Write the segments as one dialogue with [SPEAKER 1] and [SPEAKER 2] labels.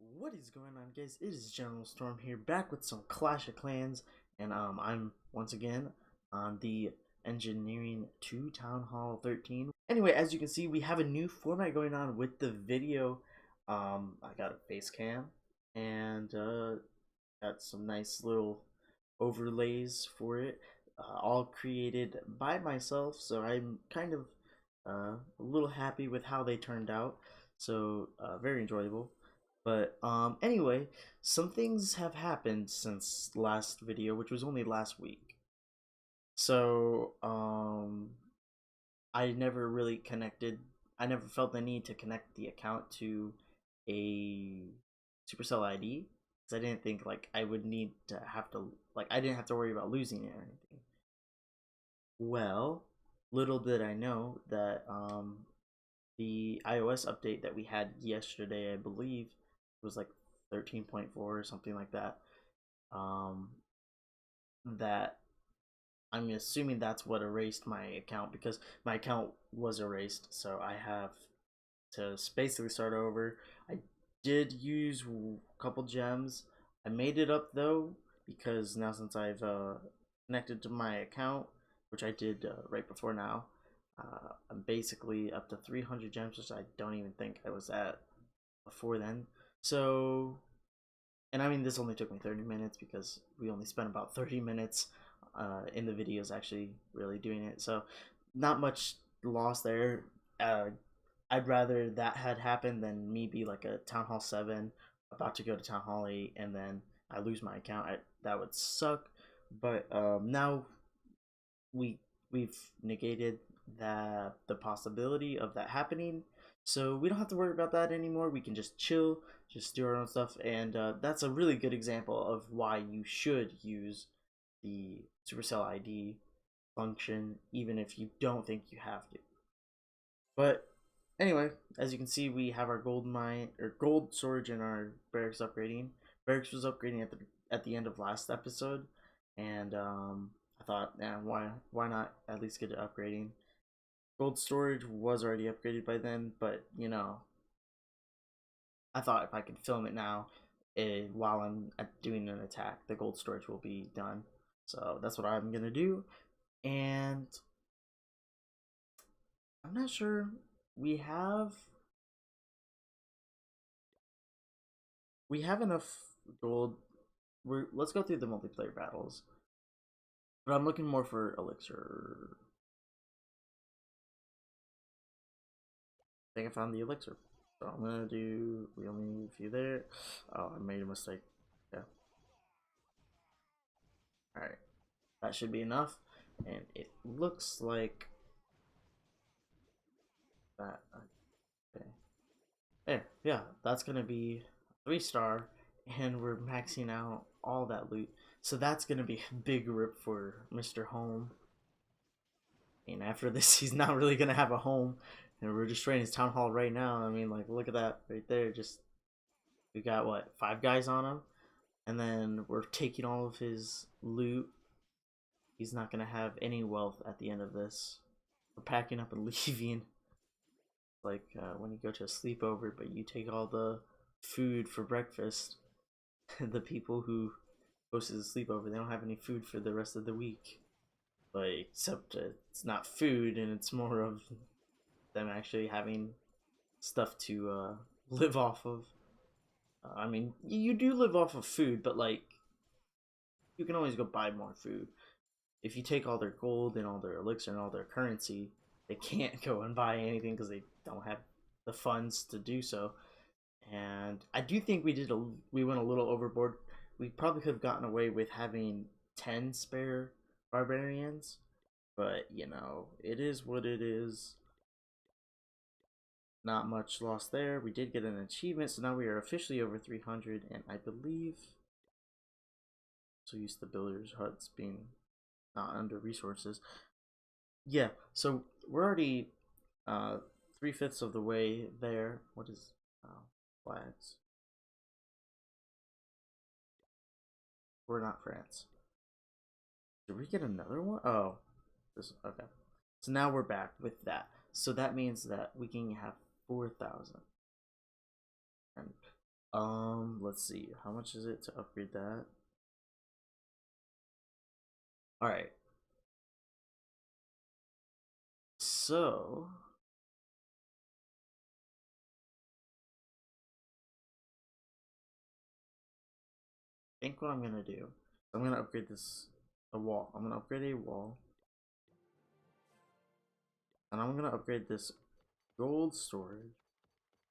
[SPEAKER 1] What is going on, guys? It is General Storm here, back with some Clash of Clans, and I'm once again on the Engineering 2 Town Hall 13. Anyway, as you can see, we have a new format going on with the video. I got a face cam, and got some nice little overlays for it, all created by myself, so I'm kind of a little happy with how they turned out. So very enjoyable. But anyway, some things have happened since last video, which was only last week. So I never really connected. I never felt the need to connect the account to a Supercell ID because I didn't think like I would need to have to I didn't have to worry about losing it or anything. Well, little did I know that the iOS update that we had yesterday, I believe, was like 13.4 or something like that. Um, that I'm assuming that's what erased my account because my account was erased, so I have to basically start over. I did use a couple gems. I made it up though because now since I've connected to my account, which I did right before now, I'm basically up to 300 gems, which I don't even think I was at before then. So, and I mean, this only took me 30 minutes because we only spent about 30 minutes in the videos actually really doing it. So, not much loss there. I'd rather that had happened than me be like a Town Hall 7 about to go to Town Hall 8 and then I lose my account. That would suck. But now we we've negated the possibility of that happening, so we don't have to worry about that anymore. We can just chill, just do our own stuff, and that's a really good example of why you should use the Supercell ID function even if you don't think you have to. But anyway, as you can see, we have our gold mine or gold storage in our barracks upgrading. Barracks was upgrading at the end of last episode, and I thought, yeah, why not at least get it upgrading? Gold storage was already upgraded by then, but you know, I thought if I could film it now, while I'm doing an attack, the gold storage will be done. So that's what I'm gonna do, and I'm not sure we have enough gold. Let's go through the multiplayer battles, but I'm looking more for elixir. I think I found the elixir. So I'm gonna do. We only need a few there. Oh, I made a mistake. Yeah. All right. That should be enough. And it looks like that. Okay. There. Yeah. That's gonna be 3-star, and we're maxing out all that loot. So that's gonna be a big rip for Mr. Home. And after this, he's not really gonna have a home. And we're destroying his town hall right now. I mean, like, look at that right there. Just we got what 5 guys on him, and then we're taking all of his loot. He's not gonna have any wealth at the end of this. We're packing up and leaving. Like when you go to a sleepover, but you take all the food for breakfast. The people who hosted the sleepover, they don't have any food for the rest of the week. But except it's not food, and it's more of them actually having stuff to live off of. I mean, you do live off of food, but like you can always go buy more food. If you take all their gold and all their elixir and all their currency, they can't go and buy anything because they don't have the funds to do so. And I do think we went a little overboard. We probably could have gotten away with having 10 spare barbarians, but you know, it is what it is. Not much lost there. We did get an achievement, so now we are officially over 300, and I believe so. Use the builders' huts being not under resources. Yeah, so we're already 3/5 of the way there. What is flags? We're not France. Did we get another one? Oh, this okay. So now we're back with that. So that means that we can have 4,000. And Let's see. How much is it to upgrade that? All right. So, I think what I'm gonna do, I'm gonna upgrade this a wall. I'm gonna upgrade a wall, and I'm gonna upgrade this gold storage.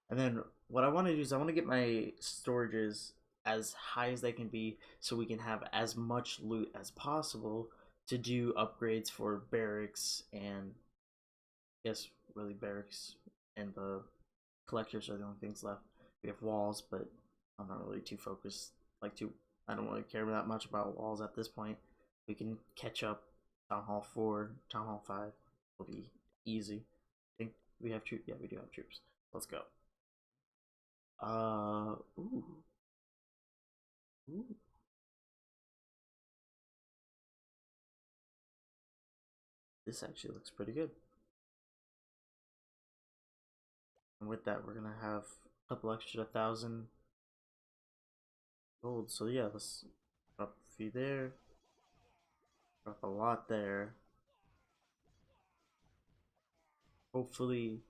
[SPEAKER 1] And then what I want to do is I want to get my storages as high as they can be, so we can have as much loot as possible to do upgrades for barracks and yes, really barracks and the collectors are the only things left. We have walls, but I'm not really too focused. I don't really care that much about walls at this point. We can catch up. Town Hall 4, Town Hall 5 will be easy. I think we have troops. Yeah, we do have troops. Let's go. Ooh, ooh. This actually looks pretty good. And with that, we're gonna have a couple extra 1,000 gold. So yeah, let's drop a few there. Drop a lot there. Hopefully,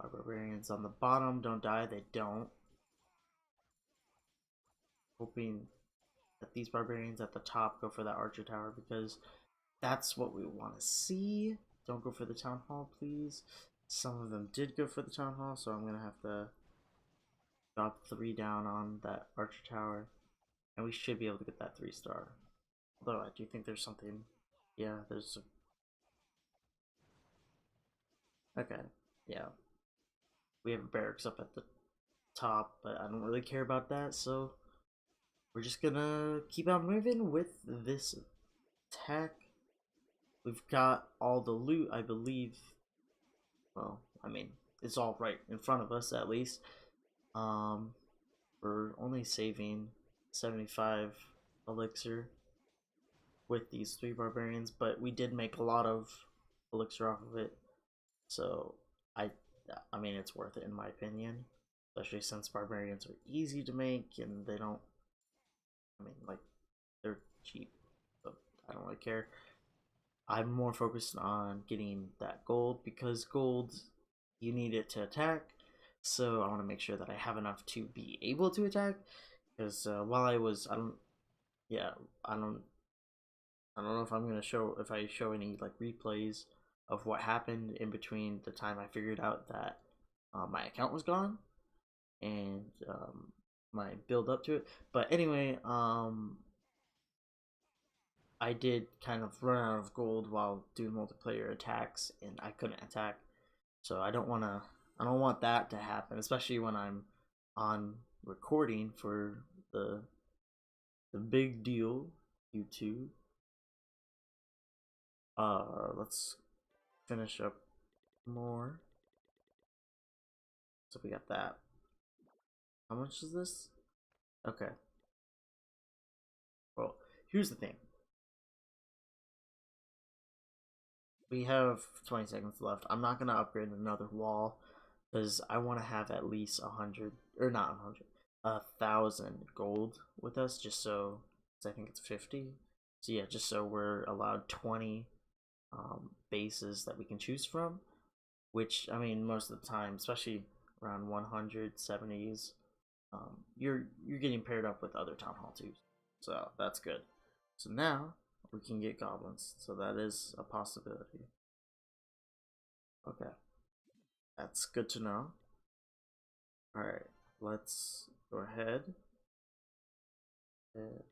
[SPEAKER 1] our barbarians on the bottom don't die. They don't. Hoping that these barbarians at the top go for that archer tower because that's what we want to see. Don't go for the town hall, please. Some of them did go for the town hall, so I'm gonna have to drop 3 down on that archer tower, and we should be able to get that 3-star. Although I do think there's something. Yeah, there's. Okay, yeah, we have barracks up at the top, but I don't really care about that. So we're just gonna keep on moving with this attack. We've got all the loot, I believe. Well, I mean, it's all right in front of us at least. Um, we're only saving 75 elixir with these 3 barbarians, but we did make a lot of elixir off of it. So I I mean it's worth it in my opinion, especially since barbarians are easy to make and they don't. I mean like they're cheap, so I don't really care. I'm more focused on getting that gold because gold you need it to attack. So I want to make sure that I have enough to be able to attack. Because while I don't, yeah, I don't, I don't know if I'm gonna show if I show any like replays of what happened in between the time I figured out that my account was gone and my build up to it. But anyway, I did kind of run out of gold while doing multiplayer attacks, and I couldn't attack. So I don't want that to happen, especially when I'm on recording for the big deal YouTube. Let's finish up more. So we got that. How much is this? Okay. Well, here's the thing. We have 20 seconds left. I'm not gonna upgrade another wall because I want to have at least 100 or not 100, 1,000 gold with us, just so. I think it's 50. So yeah, just so we're allowed 20 bases that we can choose from. Which I mean, most of the time, especially around 170s, you're getting paired up with other town hall twos, so that's good. So now we can get goblins, so that is a possibility. Okay, that's good to know. All right, let's go ahead and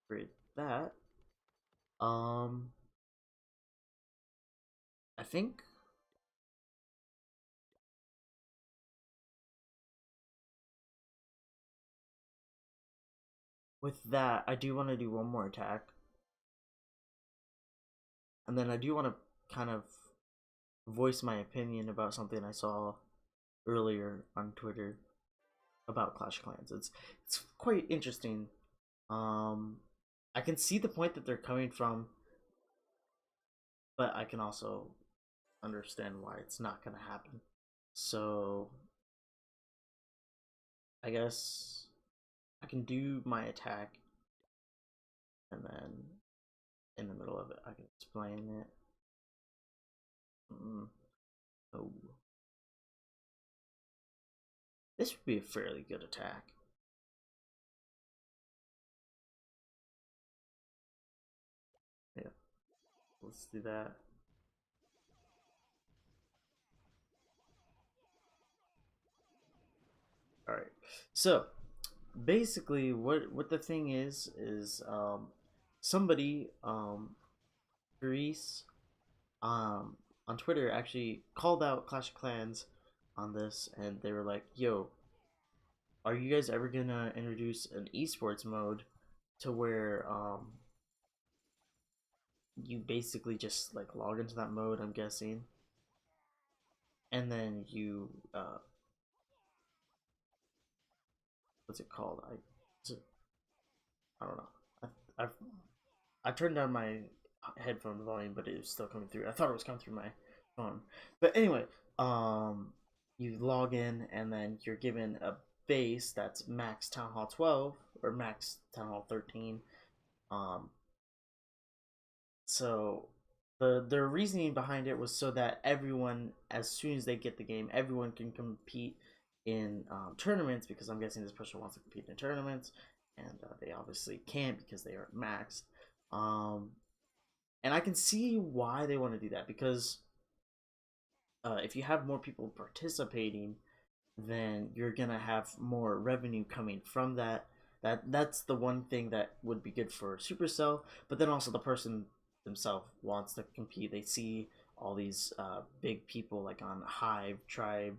[SPEAKER 1] create that. Um, I think with that, I do want to do one more attack, and then I do want to kind of voice my opinion about something I saw earlier on Twitter about Clash of Clans. It's quite interesting. Um, I can see the point that they're coming from, but I can also understand why it's not gonna happen. So I guess I can do my attack, and then in the middle of it, I can explain it. Oh, this would be a fairly good attack. Yeah, let's do that. All right. So basically, what the thing is somebody Greece on Twitter actually called out Clash of Clans on this, and they were like, "Yo, are you guys ever gonna introduce an esports mode to where you basically just like log into that mode? I'm guessing, and then you what's it called? I don't know. I've I turned down my headphone volume, but it was still coming through. I thought it was coming through my phone, but anyway, um, you log in and then you're given a base that's max Town Hall 12 or max Town Hall 13. Um, so the reasoning behind it was so that everyone, as soon as they get the game, everyone can compete in tournaments, because I'm guessing this person wants to compete in tournaments, and they obviously can't because they aren't maxed. Um, and I can see why they want to do that, because if you have more people participating, then you're gonna have more revenue coming from that. That's the one thing that would be good for Supercell. But then also the person themselves wants to compete. They see all these big people like on Hive, Tribe,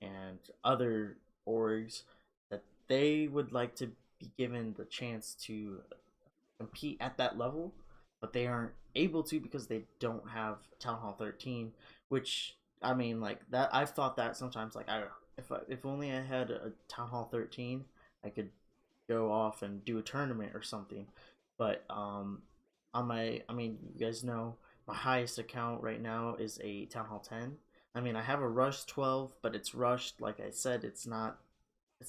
[SPEAKER 1] and other orgs, that they would like to be given the chance to compete at that level, but they aren't able to because they don't have Town Hall 13. Which, I mean, like that, I've thought that sometimes. Like, if only I had a Town Hall 13, I could go off and do a tournament or something. But on my, I mean, you guys know my highest account right now is a Town Hall 10. I mean, I have a Rush 12, but it's rushed. Like I said, it's not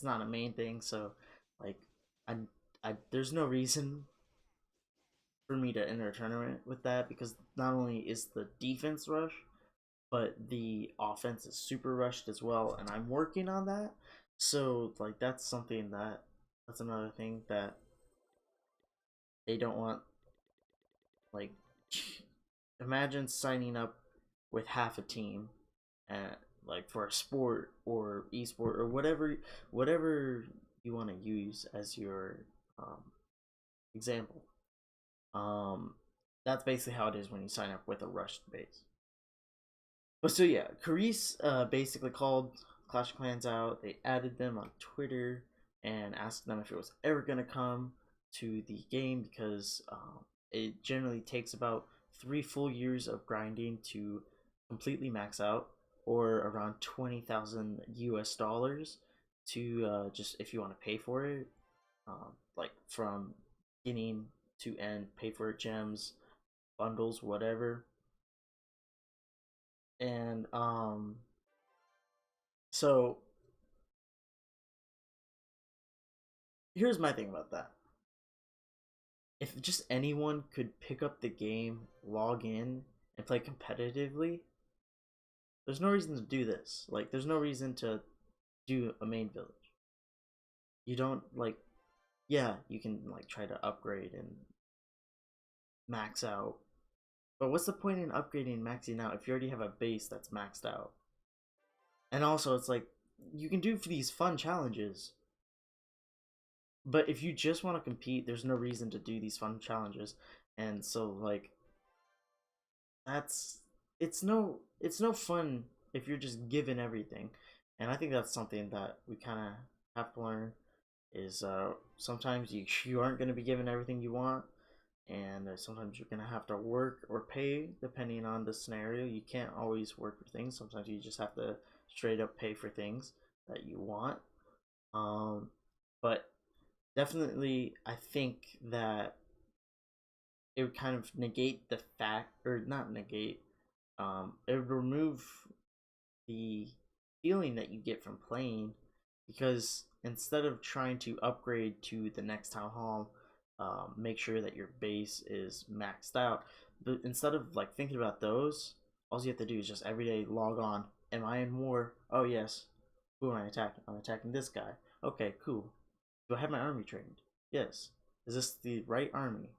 [SPEAKER 1] a main thing. So, like, I there's no reason for me to enter a tournament with that, because not only is the defense rush, but the offense is super rushed as well, and I'm working on that. So like that's another thing that they don't want. Like, imagine signing up with half a team at, like, for a sport or esport or whatever you want to use as your um, example. Um, that's basically how it is when you sign up with a rushed base. But so yeah, Carice basically called Clash of Clans out. They added them on Twitter and asked them if it was ever gonna come to the game, because it generally takes about 3 full years of grinding to completely max out, or around 20,000 US dollars to just, if you want to pay for it, like from beginning to end, pay for it, gems, bundles, whatever. And so here's my thing about that. If just anyone could pick up the game, log in, and play competitively, there's no reason to do this. Like, there's no reason to do a main village. You don't, like, yeah, you can like try to upgrade and max out, but what's the point in upgrading and maxing out if you already have a base that's maxed out? And also, it's like, you can do for these fun challenges, but if you just want to compete, there's no reason to do these fun challenges. And so, like, that's it's no fun if you're just given everything. And I think that's something that we kind of have to learn, is sometimes you aren't going to be given everything you want, and sometimes you're going to have to work or pay depending on the scenario. You can't always work for things. Sometimes you just have to straight up pay for things that you want. But definitely, I think that it would kind of negate the fact, or not negate, it would remove the feeling that you get from playing, because instead of trying to upgrade to the next town hall, make sure that your base is maxed out. But instead of like thinking about those, all you have to do is just every day log on. Am I in war? Oh yes. Who am I attacking? I'm attacking this guy. Okay, cool. Do I have my army trained? Yes. Is this the right army?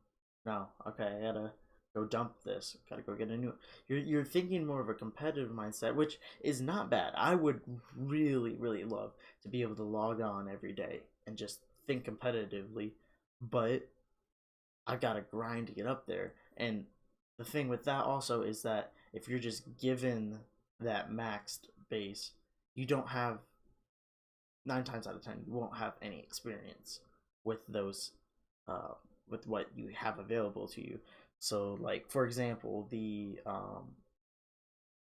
[SPEAKER 1] No. Okay, I gotta go dump this. Gotta go get a new. You're thinking more of a competitive mindset, which is not bad. I would really love to be able to log on every day and just think competitively, but I've got to grind to get up there. And the thing with that also is that if you're just given that maxed base, you don't have 9 times out of 10 you won't have any experience with those uh, with what you have available to you. So like for example, the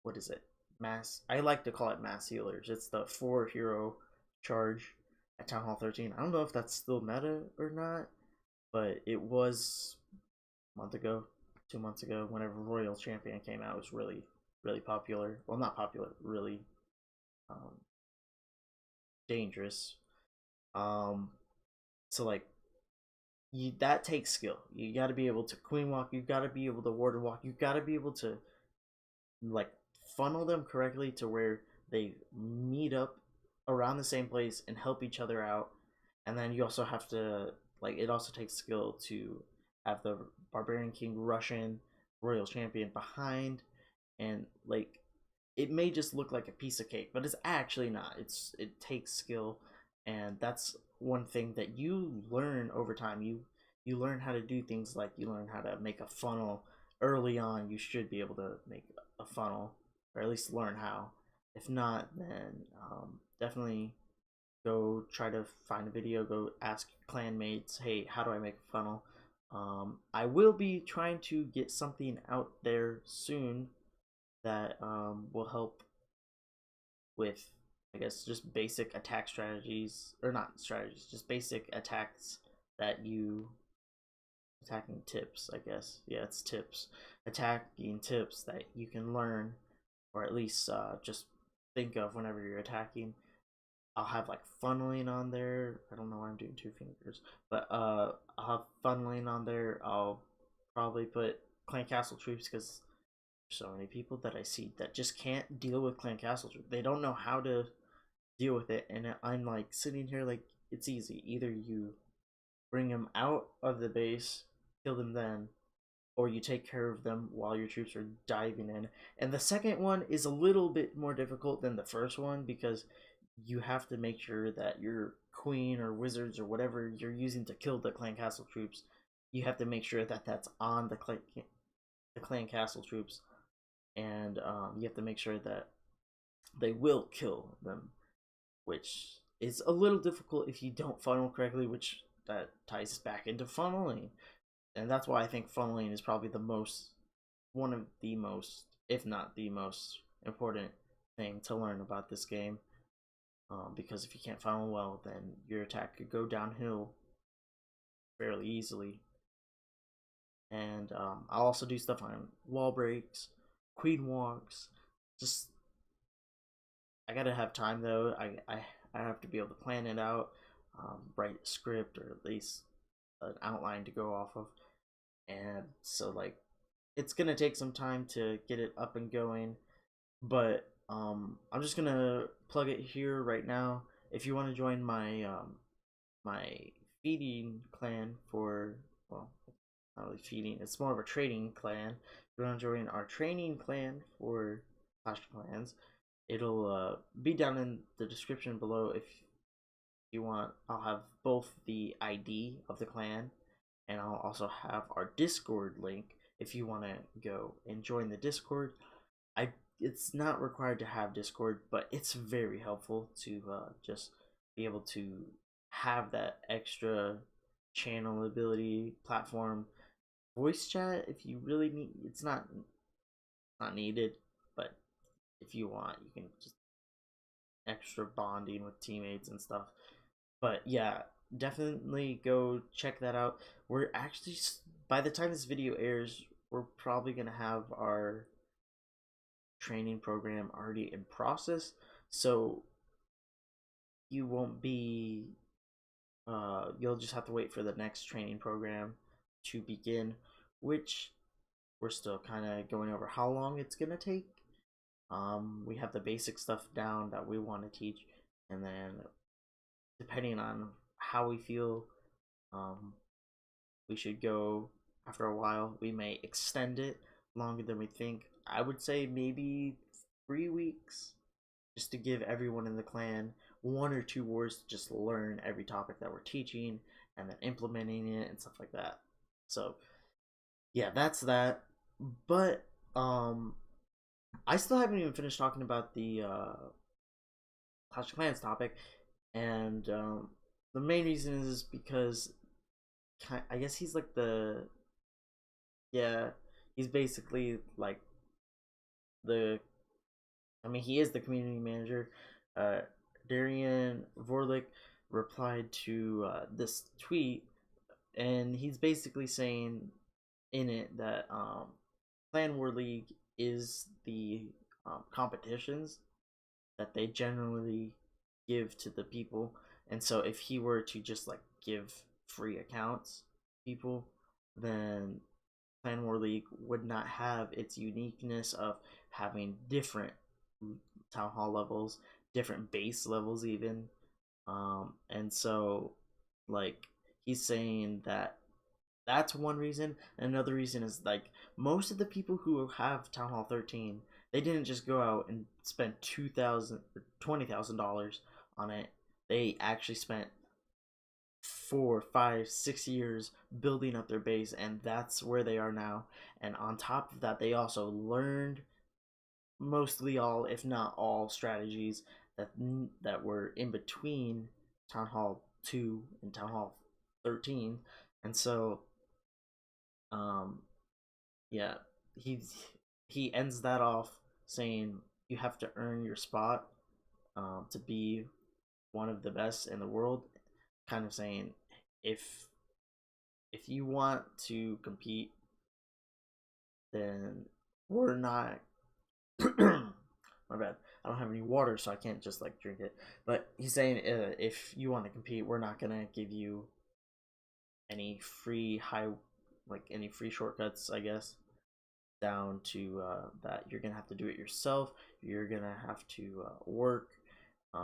[SPEAKER 1] what is it, mass, I like to call it mass healers. It's the 4 hero charge at Town Hall 13. I don't know if that's still meta or not, but it was a month ago, 2 months ago, whenever Royal Champion came out. It was really popular. Well, not popular, really um, dangerous. um so like that takes skill. You got to be able to queen walk, you got to be able to warden walk, you got to be able to like funnel them correctly to where they meet up around the same place and help each other out. And then you also have to like, it also takes skill to have the barbarian king Russian royal champion behind, and like it may just look like a piece of cake, but it's actually not. It takes skill, and that's one thing that you learn over time. You learn how to do things, like you learn how to make a funnel early on. You should be able to make a funnel, or at least learn how. If not, then definitely go try to find a video. Go ask clan mates, hey, how do I make a funnel? I will be trying to get something out there soon that will help with, I guess, just basic attack strategies, or not strategies, just basic attacks that you, attacking tips, I guess. Yeah, it's tips. Attacking tips that you can learn, or at least just think of whenever you're attacking. I'll have like funneling on there. I don't know why I'm doing 2 fingers, but I'll have funneling on there. I'll probably put clan castle troops, because so many people that I see that just can't deal with clan castle troops. They don't know how to deal with it, and I'm like sitting here like, it's easy. Either you bring them out of the base, kill them then, or you take care of them while your troops are diving in. And the second one is a little bit more difficult than the first one, because you have to make sure that your queen or wizards or whatever you're using to kill the clan castle troops, you have to make sure that that's on the clan castle troops, and you have to make sure that they will kill them, which is a little difficult if you don't funnel correctly, which that ties back into funneling. And that's why I think funneling is probably one of the most, if not the most important thing to learn about this game. Because if you can't funnel well, then your attack could go downhill fairly easily. And I'll also do stuff on wall breaks, queen walks. Just, I gotta have time though. I have to be able to plan it out, write a script, or at least an outline to go off of. And so like, it's gonna take some time to get it up and going, but I'm just gonna plug it here right now. If you want to join my feeding clan for, well, not really feeding, it's more of a trading clan. If you want to join our training clan for Clash of Clans, it'll be down in the description below. If you want, I'll have both the ID of the clan, and I'll also have our Discord link if you want to go and join the Discord. It's not required to have Discord, but it's very helpful to just be able to have that extra channel ability, platform, voice chat if you really need. It's not needed, but if you want, you can just extra bonding with teammates and stuff. But yeah, definitely go check that out. We're actually, by the time this video airs, we're probably gonna have our training program already in process. So you won't be you'll just have to wait for the next training program to begin, which we're still kind of going over how long it's gonna take. We have the basic stuff down that we want to teach, and then depending on how we feel, um, we should go after a while. We may extend it longer than we think. I would say maybe 3 weeks, just to give everyone in the clan 1 or 2 wars to just learn every topic that we're teaching and then implementing it and stuff like that. So yeah, that's that. But I still haven't even finished talking about the Clash of Clans topic, and the main reason is because I guess he's like the yeah, he's basically like the I mean he is the community manager. Uh, Darian Vorlik replied to this tweet, and he's basically saying in it that Clan War League is the competitions that they generally give to the people. And so if he were to just like give free accounts to people, then Clan War League would not have its uniqueness of having different town hall levels, different base levels even. And so like he's saying that that's one reason. Another reason is like most of the people who have Town Hall 13, they didn't just go out and spend $20,000 on it. They actually spent 4, 5, 6 years building up their base, and that's where they are now. And on top of that, they also learned mostly all, if not all, strategies that were in between Town Hall 2 and Town Hall 13, and so um yeah, he he ends that off saying you have to earn your spot to be one of the best in the world. Kind of saying if if you want to compete, then we're not. My bad. I don't have any water, so I can't just like drink it. But he's saying if you want to compete, we're not gonna give you any free any free shortcuts, I guess, down to that you're gonna have to do it yourself. You're gonna have to work.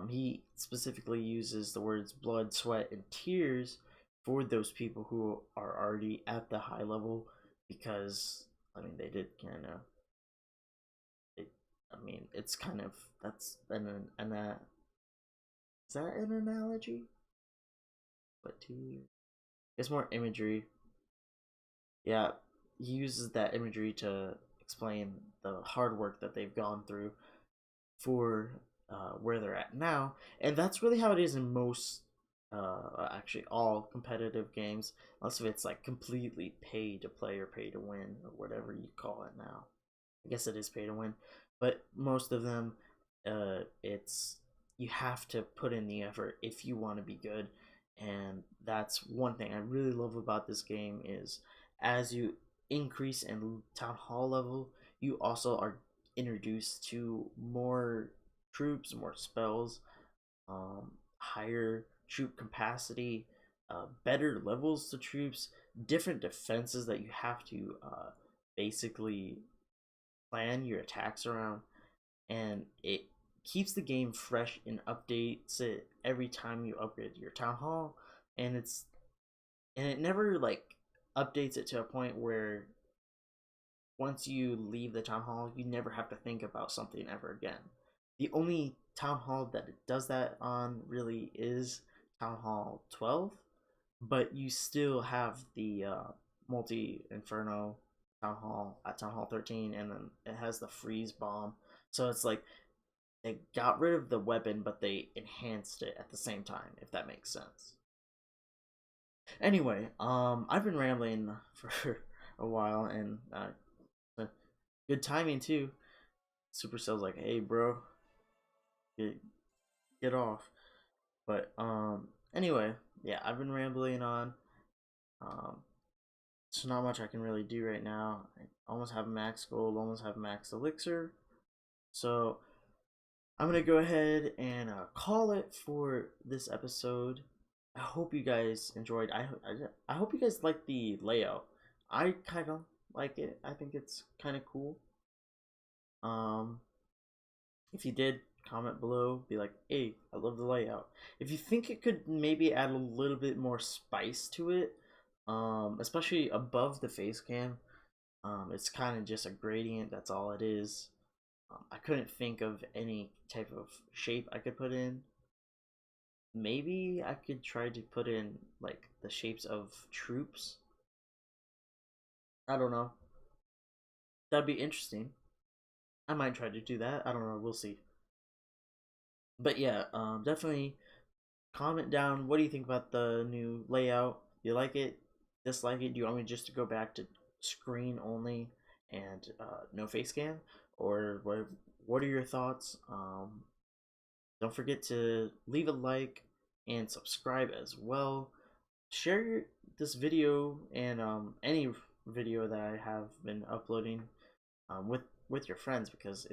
[SPEAKER 1] He specifically uses the words blood, sweat, and tears for those people who are already at the high level, because I mean they did kind of. I mean it's kind of that's an is that an analogy? But tears. It's more imagery. Yeah, he uses that imagery to explain the hard work that they've gone through for where they're at now, and that's really how it is in most, actually all competitive games, unless if it's like completely pay to play or pay to win or whatever you call it now. I guess it is pay to win, but most of them, it's you have to put in the effort if you want to be good, and that's one thing I really love about this game is as you increase in town hall level, you also are introduced to more troops, more spells, higher troop capacity, better levels to troops, different defenses that you have to basically plan your attacks around, and it keeps the game fresh and updates it every time you upgrade your town hall, and it never like updates it to a point where once you leave the town hall you never have to think about something ever again. The only town hall that it does that on really is Town Hall 12, but you still have the multi inferno town hall at Town Hall 13, and then it has the freeze bomb. So it's like they got rid of the weapon, but they enhanced it at the same time, if that makes sense. Anyway, I've been rambling for a while, and good timing too. Supercell's like, "Hey, bro, get get off." But anyway, yeah, I've been rambling on. Um, there's not much I can really do right now. I almost have max gold, almost have max elixir, so I'm gonna go ahead and call it for this episode. I hope you guys enjoyed. I hope you guys like the layout. I kind of like it. I think it's kind of cool. Um, if you did, comment below. Be like, hey, I love the layout. If you think it could maybe add a little bit more spice to it, especially above the face cam, it's kind of just a gradient. That's all it is. I couldn't think of any type of shape I could put in. Maybe I could try to put in like the shapes of troops. I don't know. That'd be interesting. I might try to do that. I don't know. We'll see. But yeah, definitely comment down. What do you think about the new layout? Do you like it? Dislike it? Do you want me just to go back to screen only and no face cam? Or what are your thoughts? Don't forget to leave a like and subscribe as well. Share this video and any video that I have been uploading with your friends, because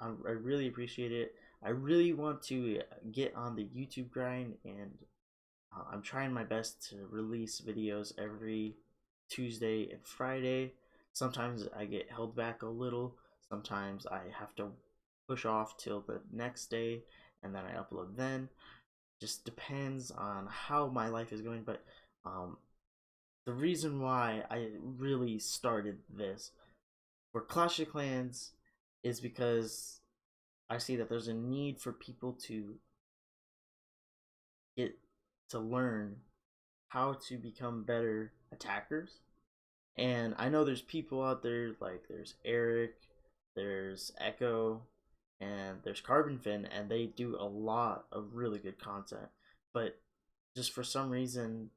[SPEAKER 1] I really appreciate it. I really want to get on the YouTube grind, and I'm trying my best to release videos every Tuesday and Friday. Sometimes I get held back a little. Sometimes I have to push off till the next day and then I upload then. Just depends on how my life is going. But um, the reason why I really started this for Clash of Clans is because I see that there's a need for people to get to learn how to become better attackers. And I know there's people out there, like there's Eric, there's Echo, and there's Carbon Fin, and they do a lot of really good content. But just for some reason,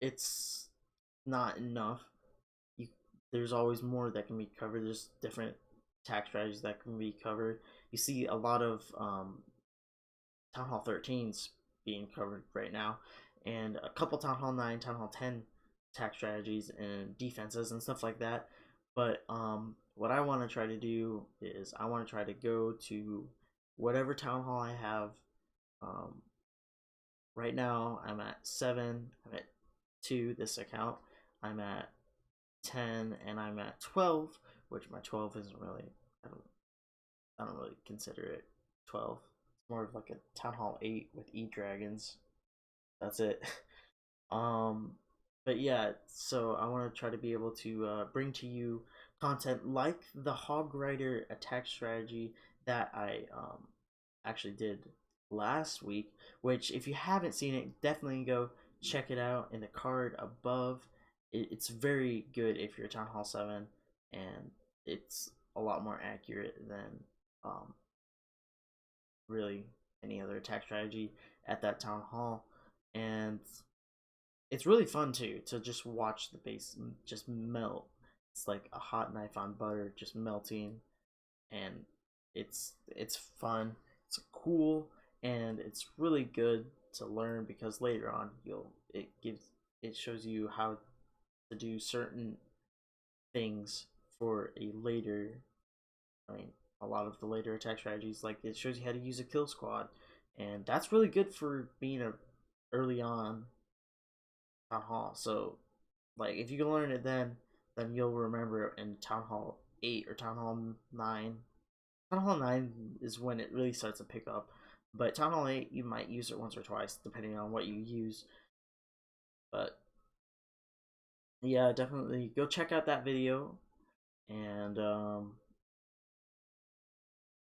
[SPEAKER 1] it's not enough. You, there's always more that can be covered. There's different attack strategies that can be covered. You see a lot of Town Hall 13s being covered right now, and a couple Town Hall 9, Town Hall 10 attack strategies and defenses and stuff like that. But what I want to try to do is I want to try to go to whatever Town Hall I have. Um, right now, I'm at 7. I'm at 2 this account. I'm at 10, and I'm at 12, which my 12 isn't really. I don't. I don't really consider it 12. It's more of like a Town Hall 8 with E-Dragons. That's it. um, but yeah, so I want to try to be able to bring to you content like the Hog Rider attack strategy that I actually did last week, which if you haven't seen it, definitely go check it out in the card above. It's very good if you're Town Hall 7, and it's a lot more accurate than um, really any other attack strategy at that Town Hall. And it's really fun too to just watch the base just melt. It's like a hot knife on butter, just melting, and it's fun. It's cool, and it's really good to learn, because later on it shows you how to do certain things for a later. I mean, a lot of the later attack strategies, like it shows you how to use a kill squad, and that's really good for being a early on Town Hall. So, like, if you can learn it then you'll remember it in Town Hall 8 or Town Hall 9. Town Hall 9 is when it really starts to pick up, but Town Hall 8 you might use it once or twice depending on what you use. But yeah, definitely go check out that video, and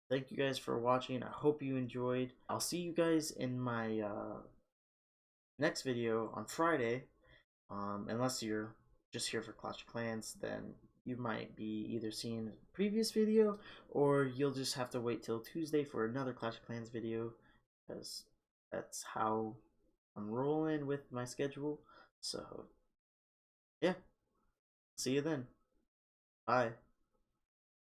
[SPEAKER 1] thank you guys for watching. I hope you enjoyed. I'll see you guys in my next video on Friday. Unless you're just here for Clash of Clans, then you might be either seeing a previous video, or you'll just have to wait till Tuesday for another Clash of Clans video, because that's how I'm rolling with my schedule. So yeah, see you then. Bye.